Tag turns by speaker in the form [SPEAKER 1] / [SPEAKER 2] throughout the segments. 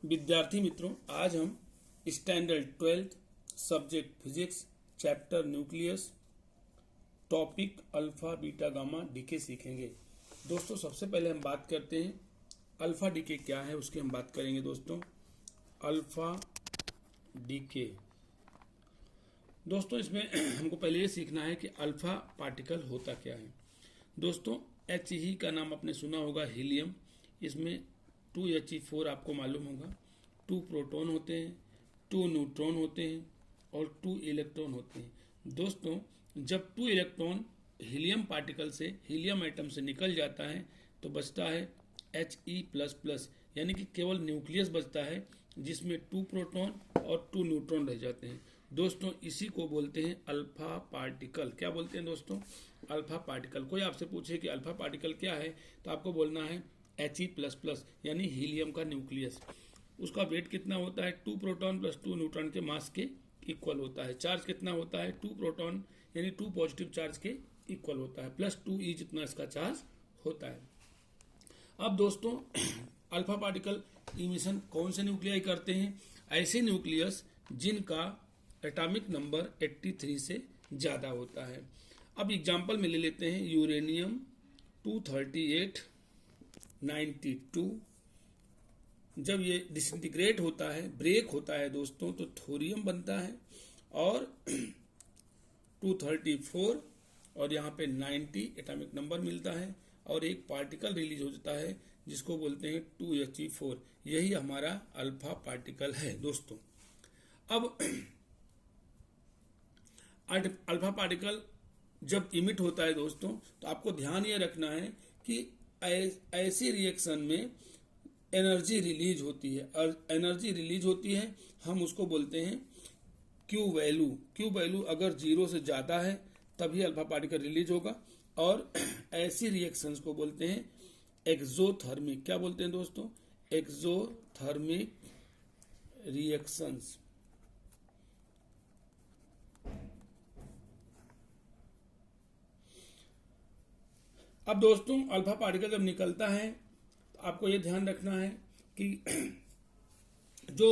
[SPEAKER 1] विद्यार्थी मित्रों, आज हम standard 12th subject physics chapter nucleus topic alpha beta gamma decay सीखेंगे। दोस्तों सबसे पहले हम बात करते हैं अल्फा डीके क्या है, उसकी हम बात करेंगे। दोस्तों अल्फा डीके, दोस्तों इसमें हमको पहले ये सीखना है कि अल्फा पार्टिकल होता क्या है। दोस्तों He का नाम आपने सुना होगा, हीलियम। इसमें 2He4 आपको मालूम होगा। 2 प्रोटॉन होते हैं, 2 न्यूट्रॉन होते हैं और 2 इलेक्ट्रॉन होते हैं। दोस्तों जब 2 इलेक्ट्रॉन हीलियम पार्टिकल से, हीलियम एटम से निकल जाता है तो बचता है He++, यानी कि केवल न्यूक्लियस बचता है जिसमें 2 प्रोटॉन और 2 न्यूट्रॉन रह जाते हैं। दोस्तों इसी को बोलते हैं अल्फा पार्टिकल। क्या बोलते हैं दोस्तों? Alpha particle. कोई आपसे पूछे कि अल्फा पार्टिकल क्या है तो आपको बोलना है He++, यानी हीलियम का न्यूक्लियस। उसका वेट कितना होता है? 2 प्रोटॉन प्लस 2 न्यूट्रॉन के मास के इक्वल होता है। चार्ज कितना होता है? 2 प्रोटॉन यानी 2 पॉजिटिव चार्ज के इक्वल होता है, प्लस 2E जितना इसका चार्ज होता है। अब दोस्तों अल्फा पार्टिकल इमिशन कौन से न्यूक्लियाई करते हैं? ऐसे न्यूक्लियस जिनका एटॉमिक नंबर 83 से ज़्यादा होता है। अब एग्जाम्पल में ले लेते हैं यूरेनियम 238, 92। जब ये डिसइंटीग्रेट होता है, ब्रेक होता है दोस्तों, तो थोरियम बनता है और 234 और यहाँ पे 90 एटॉमिक नंबर मिलता है और एक पार्टिकल रिलीज हो जाता है जिसको बोलते हैं 2He4। यही हमारा अल्फा पार्टिकल है दोस्तों। अब अल्फा पार्टिकल जब इमिट होता है दोस्तों, तो आपको ध्यान ये रखना है कि ऐसी रिएक्शन में एनर्जी रिलीज होती है, और एनर्जी रिलीज होती है हम उसको बोलते हैं क्यू वैल्यू। क्यू वैल्यू अगर 0 से ज़्यादा है तभी अल्फा पार्टिकल रिलीज होगा, और ऐसी रिएक्शंस को बोलते हैं एक्सोथर्मिक। क्या बोलते हैं दोस्तों? Exothermic reactions. अब दोस्तों अल्फा पार्टिकल जब निकलता है तो आपको ये ध्यान रखना है कि जो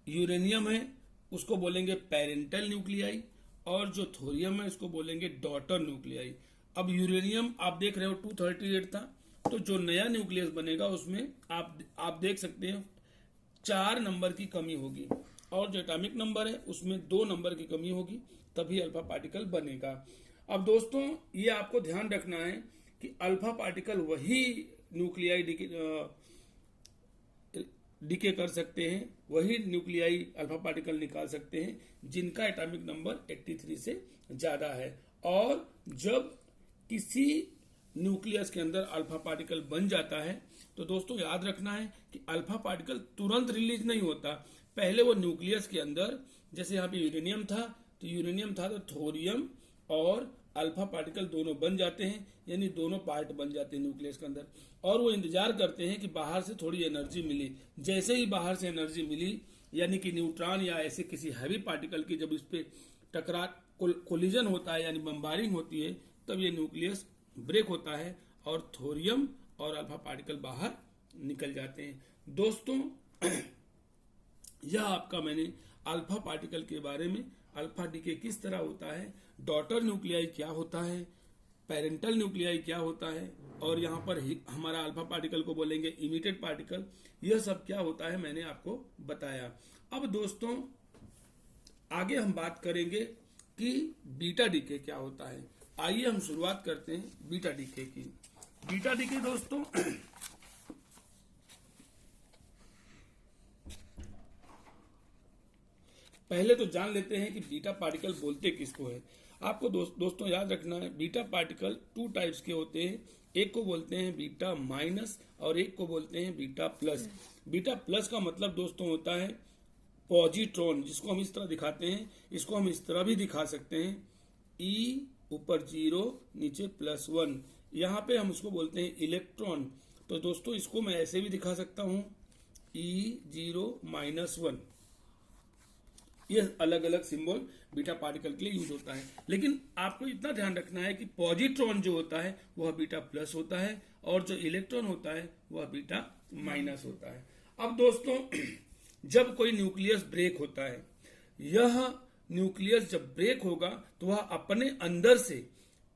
[SPEAKER 1] यूरेनियम है उसको बोलेंगे पेरेंटल न्यूक्लियाई, और जो थोरियम है उसको बोलेंगे डॉटर न्यूक्लियाई। अब यूरेनियम आप देख रहे हो 238 था, तो जो नया न्यूक्लियस बनेगा उसमें आप देख सकते हैं 4 नंबर की कमी होगी, और जो एटॉमिक नंबर है उसमें 2 नंबर की कमी होगी, तभी अल्फा पार्टिकल बनेगा। अब दोस्तों ये आपको ध्यान रखना है कि अल्फा पार्टिकल वही न्यूक्लियाई डीके कर सकते हैं, वही न्यूक्लियाई अल्फा पार्टिकल निकाल सकते हैं जिनका एटॉमिक नंबर 83 से ज्यादा है। और जब किसी न्यूक्लियस के अंदर अल्फा पार्टिकल बन जाता है तो दोस्तों याद रखना है कि अल्फा पार्टिकल तुरंत रिलीज नहीं होता। पहले वो न्यूक्लियस के अंदर, जैसे यहाँ पे यूरेनियम था तो थोरियम और अल्फा पार्टिकल दोनों बन जाते हैं, यानी दोनों पार्ट बन जाते हैं न्यूक्लियस के अंदर, और वो इंतजार करते हैं कि बाहर से थोड़ी एनर्जी मिली। जैसे ही बाहर से एनर्जी मिली, यानी कि न्यूट्रॉन या ऐसे किसी हैवी पार्टिकल की जब इस पे कोलिजन होता है यानी बम्बारिंग होती है, तब ये न्यूक्लियस ब्रेक होता है और थोरियम और अल्फा पार्टिकल बाहर निकल जाते हैं। दोस्तों यह आपका मैंने अल्फा पार्टिकल के बारे में, अल्फा डीके किस तरह होता है, डॉटर न्यूक्लियाई क्या होता है, पेरेंटल न्यूक्लियाई क्या होता है, और यहाँ पर हमारा अल्फा पार्टिकल को बोलेंगे इमिटेड पार्टिकल, यह सब क्या होता है मैंने आपको बताया। अब दोस्तों आगे हम बात करेंगे कि बीटा डीके क्या होता है। आइए हम शुरुआत करते हैं बीटा डीके की। बीटा डीके दोस्तों पहले तो जान लेते हैं कि बीटा पार्टिकल बोलते किसको है। आपको दोस्तों याद रखना है बीटा पार्टिकल 2 टाइप्स के होते हैं। एक को बोलते हैं बीटा माइनस और एक को बोलते हैं बीटा प्लस। बीटा प्लस का मतलब दोस्तों होता है पॉजिट्रॉन, जिसको हम इस तरह दिखाते हैं। इसको हम इस तरह भी दिखा सकते हैं, E ऊपर 0 नीचे +1। यहाँ पे हम उसको बोलते हैं इलेक्ट्रॉन। तो दोस्तों इसको मैं ऐसे भी दिखा सकता हूँ, E0 -1। ये अलग अलग सिंबल बीटा पार्टिकल के लिए यूज होता है। लेकिन आपको इतना ध्यान रखना है कि पॉजिट्रॉन जो होता है वह बीटा प्लस होता है और जो इलेक्ट्रॉन होता है वह बीटा माइनस होता है। अब दोस्तों जब कोई न्यूक्लियस ब्रेक होता है, यह न्यूक्लियस जब ब्रेक होगा तो वह अपने अंदर से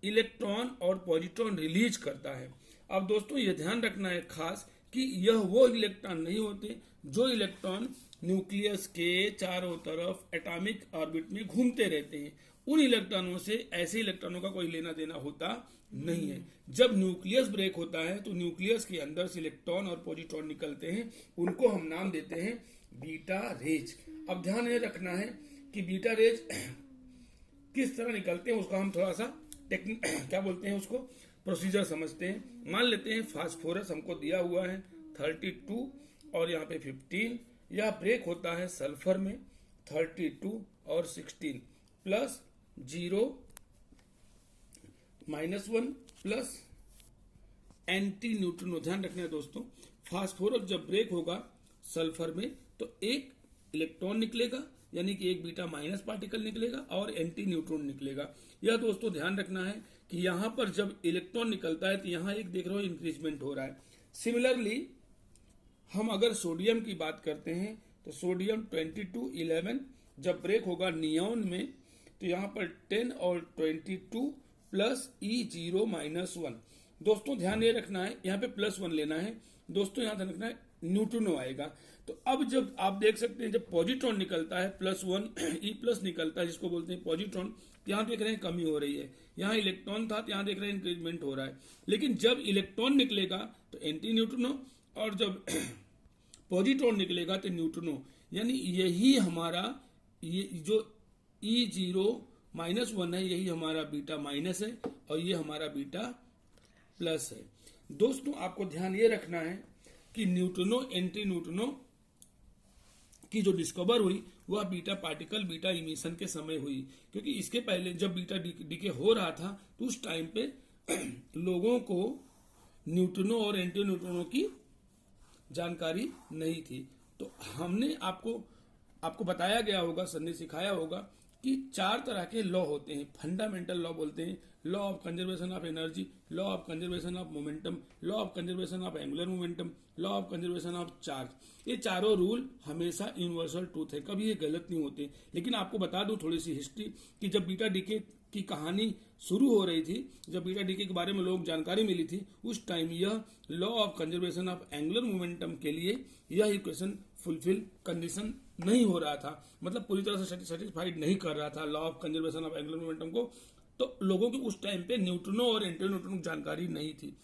[SPEAKER 1] इलेक्ट्रॉन और पॉजिट्रॉन रिलीज करता है। अब दोस्तों यह ध्यान रखना है खास कि यह वो इलेक्ट्रॉन नहीं होते जो इलेक्ट्रॉन न्यूक्लियस के चारों तरफ एटॉमिक ऑर्बिट में घूमते रहते हैं। उन इलेक्ट्रॉनों से ऐसे इलेक्ट्रॉनों का कोई लेना देना होता नहीं है। जब न्यूक्लियस ब्रेक होता है तो न्यूक्लियस के अंदर से इलेक्ट्रॉन और पॉजिट्रॉन निकलते हैं, उनको हम नाम देते हैं बीटा रेज। अब ध्यान ये रखना है कि बीटा रेज किस तरह निकलते हैं उसका हम थोड़ा सा क्या बोलते हैं उसको प्रोसीजर समझते हैं। मान लेते हैं फास्फोरस हमको दिया हुआ है 32 और यहाँ पे 15, यह ब्रेक होता है सल्फर में 32 और 16 प्लस 0 -1 प्लस एंटी न्यूट्रिनो। ध्यान रखना है दोस्तों, फास्फोरस जब ब्रेक होगा सल्फर में तो एक इलेक्ट्रॉन निकलेगा, यानी कि एक बीटा माइनस पार्टिकल निकलेगा और एंटी न्यूट्रॉन निकलेगा। यह दोस्तों ध्यान रखना है कि यहां पर जब इलेक्ट्रॉन निकलता है तो यहां एक देख रहे हो इंक्रीजमेंट हो रहा है। सिमिलरली हम अगर सोडियम की बात करते हैं तो सोडियम 2211 जब ब्रेक होगा नियोन में तो यहां पर 10 और 22 प्लस E0 -1। दोस्तों ध्यान ये रखना है, यहाँ पे +1 लेना है दोस्तों, यहाँ ध्यान रखना है न्यूट्रिनो आएगा। तो अब जब आप देख सकते हैं जब पॉजिट्रॉन निकलता है +1 E+ निकलता है जिसको बोलते हैं पॉजिट्रॉन, यहाँ देख रहे हैं कमी हो रही है। यहाँ इलेक्ट्रॉन था तो यहाँ देख रहे हैं इंक्रीजमेंट हो रहा है। लेकिन जब इलेक्ट्रॉन निकलेगा तो एंटी न्यूट्रिनो और जब पॉजिट्रॉन निकलेगा तो न्यूट्रिनो, यानी यही हमारा ये जो E0 -1 है यही हमारा बीटा माइनस है और ये हमारा बीटा प्लस है। दोस्तों आपको ध्यान ये रखना है कि न्यूट्रिनो एंटी न्यूट्रिनो की जो डिस्कवर हुई वह बीटा पार्टिकल बीटा इमिशन के समय हुई, क्योंकि इसके पहले जब बीटा डीके हो रहा था तो उस टाइम पे लोगों को न्यूट्रिनो और एंटी न्यूट्रिनो की जानकारी नहीं थी। तो हमने आपको बताया गया होगा, सर ने सिखाया होगा कि 4 तरह के लॉ होते हैं। फंडामेंटल लॉ बोलते हैं, law of conservation of energy, law of conservation of momentum, law of conservation of angular momentum, law of conservation of charge. ये चारों रूल हमेशा यूनिवर्सल ट्रूथ है, कभी ये गलत नहीं होते। लेकिन आपको बता दूं थोड़ी सी हिस्ट्री कि जब बीटा डीके की कहानी शुरू हो रही थी, जब बीटा डीके के बारे में लोग जानकारी मिली थी, उस टाइम यह law of conservation of angular momentum के लिए यह इक्वेशन फुलफिल कंडीशन नहीं हो रहा था, मतलब पूरी तरह से सेटिस्फाइड नहीं कर रहा था law of conservation of angular momentum को। तो लोगों की उस टाइम पे न्यूट्रिनो और एंटी न्यूट्रिनो जानकारी नहीं थी।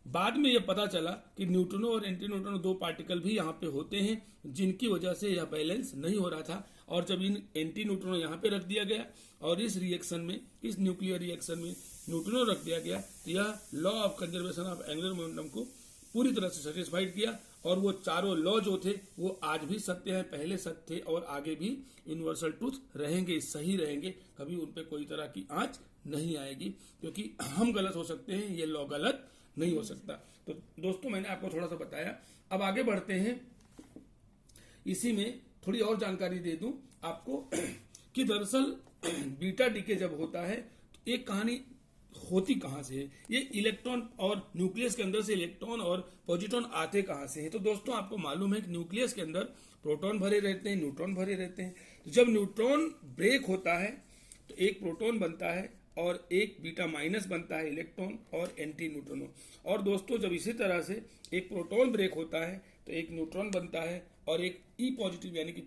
[SPEAKER 1] बाद में यह पता चला कि न्यूट्रिनो और एंटी न्यूट्रिनो 2 पार्टिकल भी यहाँ पे होते हैं, जिनकी वजह से यह बैलेंस नहीं हो रहा था। और जब इन एंटी न्यूट्रिनो यहाँ पे रख दिया गया और इस रिएक्शन में, इस न्यूक्लियर रिएक्शन में न्यूट्रिनो रख दिया गया, तो यह law of conservation of angular momentum को पूरी तरह से सेटिस्फाइड किया। और वो चारों लॉ जो थे वो आज भी सत्य हैं, पहले सत्य थे और आगे भी यूनिवर्सल ट्रूथ रहेंगे, सही रहेंगे, कभी उन पे कोई तरह की आंच नहीं आएगी, क्योंकि हम गलत हो सकते हैं, ये लॉ गलत नहीं हो सकता। तो दोस्तों मैंने आपको थोड़ा सा बताया, अब आगे बढ़ते हैं। इसी में थोड़ी और जानकारी दे दूं आपको कि दरअसल बीटा डीके जब होता है तो एक कहानी होती कहां से है, ये इलेक्ट्रॉन और न्यूक्लियस के अंदर से इलेक्ट्रॉन और पॉजिट्रॉन आते कहां से हैं। तो दोस्तों आपको मालूम है कि न्यूक्लियस के अंदर प्रोटॉन भरे रहते हैं, न्यूट्रॉन भरे रहते हैं। तो जब न्यूट्रॉन ब्रेक होता है तो एक प्रोटॉन बनता है और एक बीटा माइनस बनता है, इलेक्ट्रॉन और एंटी न्यूट्रिनो। और दोस्तों जब इसी तरह से एक प्रोटॉन ब्रेक होता है तो एक न्यूट्रॉन बनता है और एक ई पॉजिटिव यानी कि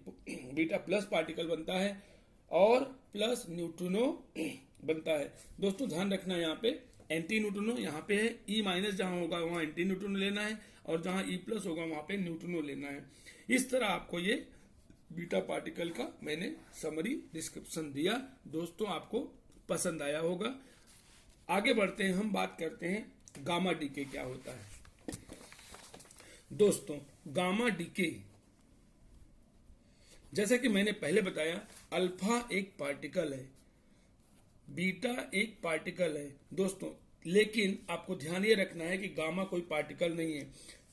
[SPEAKER 1] बीटा प्लस पार्टिकल बनता है और प्लस न्यूट्रिनो बनता है। दोस्तों ध्यान रखना यहाँ पे एंटी न्यूट्रिनो यहाँ पे है, ई माइनस जहां होगा वहां एंटी न्यूट्रिनो लेना है और जहां ई प्लस होगा वहां पे न्यूट्रिनो लेना है। इस तरह आपको ये बीटा पार्टिकल का मैंने समरी डिस्क्रिप्शन दिया। दोस्तों आपको पसंद आया होगा। आगे बढ़ते हैं, हम बात करते हैं गामा डीके क्या होता है। दोस्तों गामा डीके जैसा कि मैंने पहले बताया, अल्फा एक पार्टिकल है, बीटा एक पार्टिकल है दोस्तों, लेकिन आपको ध्यान ये रखना है कि गामा कोई पार्टिकल नहीं है।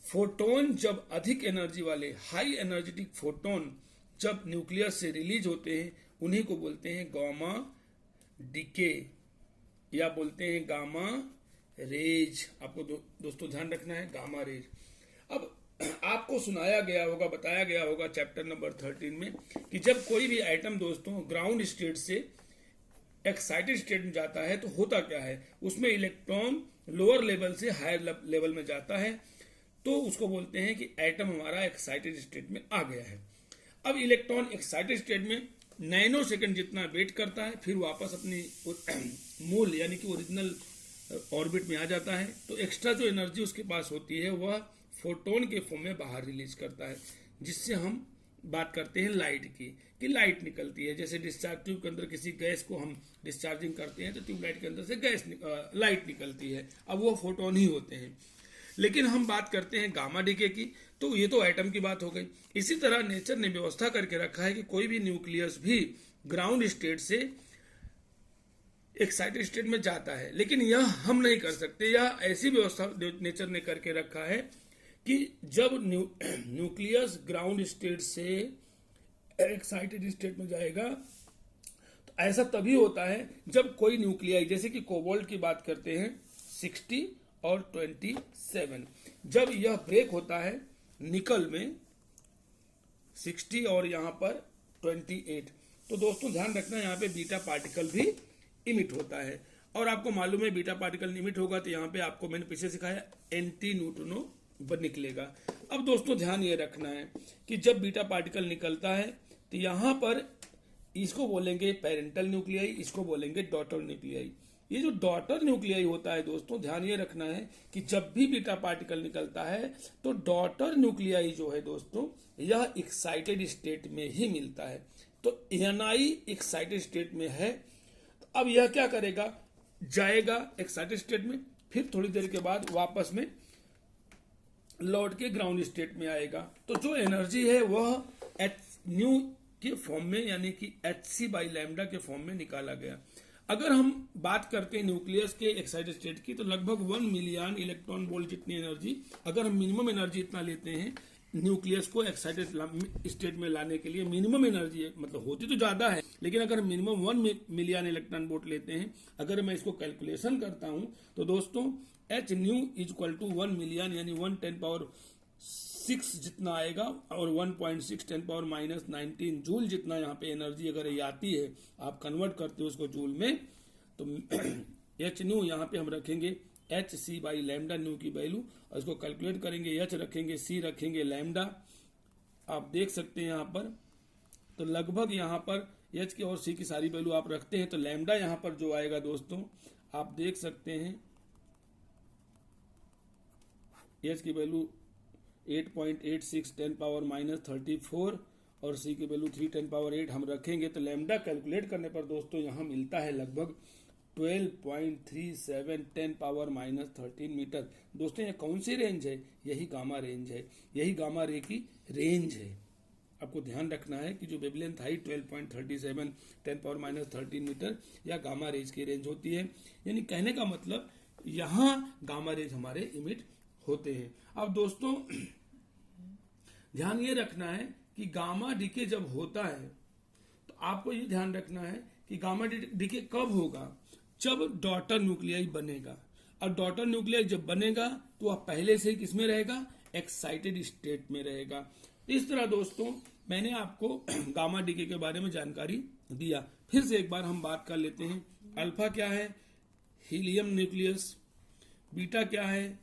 [SPEAKER 1] फोटोन जब अधिक एनर्जी वाले हाई एनर्जेटिक फोटोन जब न्यूक्लियस से रिलीज होते हैं उन्हीं को बोलते हैं गामा डीके या बोलते हैं गामा रेज। आपको दोस्तों ध्यान रखना है गामा रेज। अब आपको सुनाया गया होगा, बताया गया होगा चैप्टर नंबर 13 में कि जब कोई भी एटम दोस्तों ग्राउंड स्टेट से एक्साइटेड स्टेट में जाता है तो होता क्या है, उसमें इलेक्ट्रॉन लोअर लेवल से हायर लेवल में जाता है, तो उसको बोलते हैं कि एटम हमारा एक्साइटेड स्टेट में आ गया है। अब इलेक्ट्रॉन एक्साइटेड स्टेट में नैनो सेकंड जितना वेट करता है, फिर वापस अपनी मूल यानी कि ओरिजिनल ऑर्बिट में आ जाता है। तो एक्स्ट्रा जो एनर्जी उसके पास होती है वह फोटोन के फॉर्म में बाहर रिलीज करता है, जिससे हम बात करते हैं लाइट की, कि लाइट निकलती है। जैसे डिस्चार्ज ट्यूब के अंदर किसी गैस को हम डिस्चार्जिंग करते हैं तो ट्यूबलाइट के अंदर से लाइट निकलती है, अब वो फोटोन ही होते हैं। लेकिन हम बात करते हैं गामा डीके की, तो ये तो एटम की बात हो गई। इसी तरह नेचर ने व्यवस्था करके रखा है कि कोई भी न्यूक्लियस भी ग्राउंड स्टेट से एक्साइटेड स्टेट में जाता है, लेकिन यह हम नहीं कर सकते। यह ऐसी व्यवस्था नेचर ने करके रखा है कि जब न्यूक्लियस ग्राउंड स्टेट से एक्साइटेड स्टेट में जाएगा तो ऐसा तभी होता है जब कोई न्यूक्लियाई, जैसे कि कोबाल्ट की बात करते हैं 60 और 27, जब यह ब्रेक होता है निकल में 60 और यहां पर 28, तो दोस्तों ध्यान रखना यहाँ पे बीटा पार्टिकल भी इमिट होता है। और आपको मालूम है बीटा पार्टिकल इमिट होगा तो यहाँ पे आपको मैंने पीछे सिखाया एंटी न्यूट्रिनो निकलेगा। अब दोस्तों ध्यान ये रखना है कि जब बीटा पार्टिकल निकलता है तो यहाँ पर इसको बोलेंगे पेरेंटल न्यूक्लियाई, इसको बोलेंगे डॉटर न्यूक्लियाई। ये जो डॉटर न्यूक्लियाई होता है दोस्तों, ध्यान ये रखना है कि जब भी बीटा पार्टिकल निकलता है तो डॉटर न्यूक्लियाई जो है दोस्तों यह एक्साइटेड स्टेट में ही मिलता है। तो एनआई एक्साइटेड स्टेट में है, तो अब यह क्या करेगा, जाएगा एक्साइटेड स्टेट में, फिर थोड़ी देर के बाद वापस में लौट के ग्राउंड स्टेट में आएगा। तो जो एनर्जी है वह एच न्यू के फॉर्म में यानी कि hc/λ के फॉर्म में निकाला गया। अगर हम बात करते हैं न्यूक्लियस के एक्साइटेड स्टेट की, तो लगभग 1 मिलियन इलेक्ट्रॉन वोल्ट जितनी एनर्जी, अगर हम मिनिमम एनर्जी इतना लेते हैं न्यूक्लियस को एक्साइटेड स्टेट में लाने के लिए, मिनिमम एनर्जी मतलब होती तो ज्यादा है, लेकिन अगर मिनिमम 1 मिलियन इलेक्ट्रॉन वोल्ट लेते हैं, अगर मैं इसको कैलकुलेशन करता हूं तो दोस्तों h nu is equal to 1 million यानी 1×10⁶ जितना आएगा, और 1.6 10⁻⁻19 जूल जितना यहाँ पे एनर्जी अगर ये आती है, आप कन्वर्ट करते हो उसको जूल में, तो एच न्यू यहाँ पे हम रखेंगे hc/λ न्यू की वैल्यू, और इसको कैलकुलेट करेंगे, एच रखेंगे, सी रखेंगे, लैम्डा आप देख सकते हैं यहाँ पर। तो लगभग यहाँ पर एच की और सी की सारी वैल्यू आप रखते हैं तो लैम्डा यहाँ पर जो आएगा दोस्तों आप देख सकते हैं, एच की वैल्यू 8.86 10⁻⁻34 और सी की वैल्यू 3 10⁸ हम रखेंगे, तो लैम्डा कैलकुलेट करने पर दोस्तों यहाँ मिलता है लगभग 12.37 10⁻⁻13 मीटर। दोस्तों ये कौन सी रेंज है, यही गामा रेंज है, यही गामा रे की रेंज है। आपको ध्यान रखना है कि जो वेवलेंथ हाइट 12.37 10⁻⁻13 मीटर या गामा रेंज की रेंज होती है, यानी कहने का मतलब यहाँ गामा रेंज हमारे इमिट होते हैं। अब दोस्तों ध्यान ये रखना है कि गामा डीके जब होता है तो आपको ये ध्यान रखना है कि गामा डीके कब होगा, जब डॉटर न्यूक्लियाई बनेगा। और डॉटर न्यूक्लियाई जब बनेगा तो वह पहले से किसमें रहेगा, एक्साइटेड स्टेट में रहेगा। इस तरह दोस्तों मैंने आपको गामा डीके के बारे में जानकारी दिया। फिर से एक बार हम बात कर लेते हैं। अल्फा क्या है, हीलियम न्यूक्लियस। बीटा क्या है,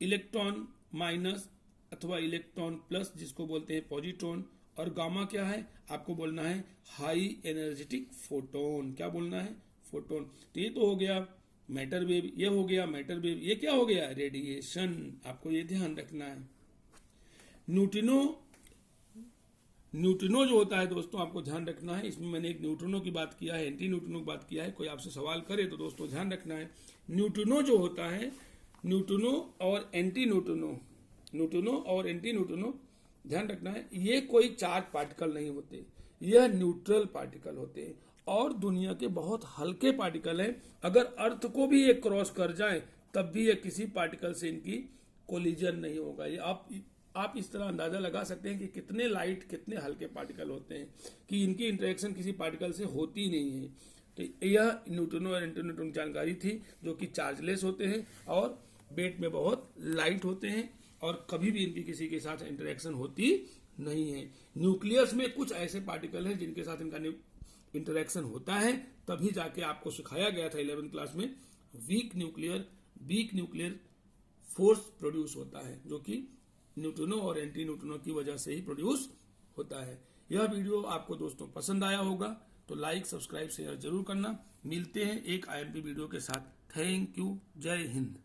[SPEAKER 1] इलेक्ट्रॉन माइनस अथवा इलेक्ट्रॉन प्लस जिसको बोलते हैं पॉजिट्रॉन। और गामा क्या है, आपको बोलना है हाई एनर्जेटिक फोटोन। क्या बोलना है, फोटोन। तो ये तो हो गया मैटर वेव, ये हो गया मैटर वेव, ये क्या हो गया, रेडिएशन। आपको ये ध्यान रखना है। न्यूट्रिनो जो होता है दोस्तों आपको ध्यान रखना है, इसमें मैंने एक न्यूट्रिनो की बात किया है, एंटी न्यूट्रिनो की बात किया है। कोई आपसे सवाल करे तो दोस्तों ध्यान रखना है, न्यूट्रिनो जो होता है, न्यूट्रिनो और एंटी न्यूट्रिनो, न्यूट्रिनो और एंटी न्यूट्रिनो ध्यान रखना है, ये कोई चार्ज पार्टिकल नहीं होते, यह न्यूट्रल पार्टिकल होते हैं और दुनिया के बहुत हल्के पार्टिकल हैं। अगर अर्थ को भी ये क्रॉस कर जाए तब भी ये किसी पार्टिकल से इनकी कोलिजन नहीं होगा। ये आप इस तरह अंदाजा लगा सकते हैं कि कितने लाइट, कितने हल्के पार्टिकल होते हैं कि इनकी इंटरेक्शन किसी पार्टिकल से होती नहीं है। तो यह न्यूट्रिनो और एंटी न्यूट्रिनो जानकारी थी, जो कि चार्जलेस होते हैं और वेट में बहुत लाइट होते हैं और कभी भी इनकी किसी के साथ इंटरेक्शन होती नहीं है। न्यूक्लियस में कुछ ऐसे पार्टिकल हैं जिनके साथ इनका इंटरेक्शन होता है, तभी जाके आपको सिखाया गया था 11th क्लास में वीक न्यूक्लियर फोर्स प्रोड्यूस होता है, जो कि न्यूट्रिनो और एंटी न्यूट्रिनो की वजह से ही प्रोड्यूस होता है। यह वीडियो आपको दोस्तों पसंद आया होगा तो लाइक, सब्सक्राइब, शेयर जरूर करना। मिलते हैं एक IMP वीडियो के साथ। Thank you. जय हिंद।